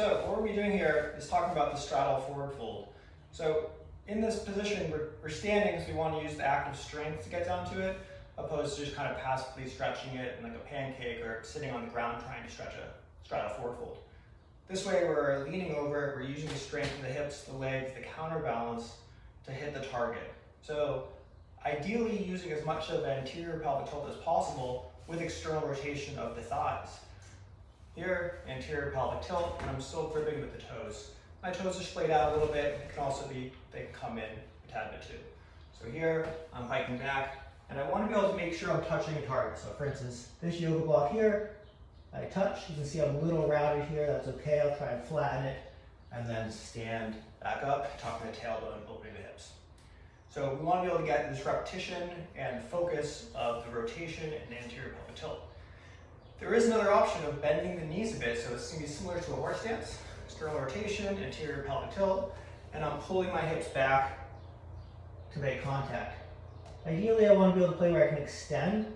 So what we'll be doing here is talking about the straddle forward fold. So in this position, we're standing because we want to use the active strength to get down to it, opposed to just kind of passively stretching it like a pancake or sitting on the ground trying to stretch a straddle forward fold. This way we're leaning over, we're using the strength of the hips, the legs, the counterbalance to hit the target. So ideally using as much of an anterior pelvic tilt as possible with external rotation of the thighs. Here, anterior pelvic tilt, and I'm still gripping with the toes. My toes are splayed out a little bit. It can also be, they can come in a tad bit too. So here, I'm hiking back, and I want to be able to make sure I'm touching a target. So for instance, this yoga block here, I touch. You can see I'm a little rounded here. That's okay. I'll try and flatten it, and then stand back up, tucking the tailbone, opening the hips. So we want to be able to get this repetition and focus of the rotation and anterior pelvic tilt. There is another option of bending the knees a bit, so it's going to be similar to a horse stance. External rotation, anterior pelvic tilt, and I'm pulling my hips back to make contact. Ideally, I want to be able to play where I can extend,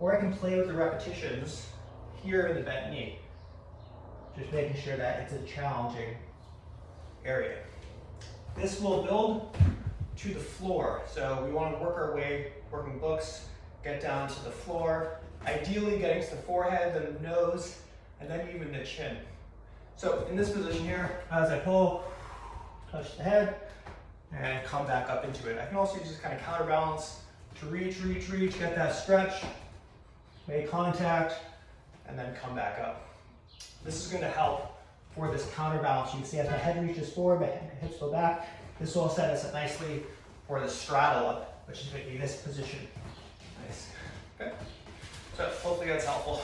or I can play with the repetitions here in the bent knee. Just making sure that it's a challenging area. This will build to the floor, so we want to work our way, working books, get down to the floor, ideally getting to the forehead, then the nose, and then even the chin. So in this position here, as I pull, touch the head, and come back up into it. I can also use this kind of counterbalance to reach, get that stretch, make contact, and then come back up. This is going to help for this counterbalance. You can see as my head reaches forward, my hips go back. This will set us up nicely for the straddle up, which is going to be this position. Nice. Okay. So hopefully that's helpful.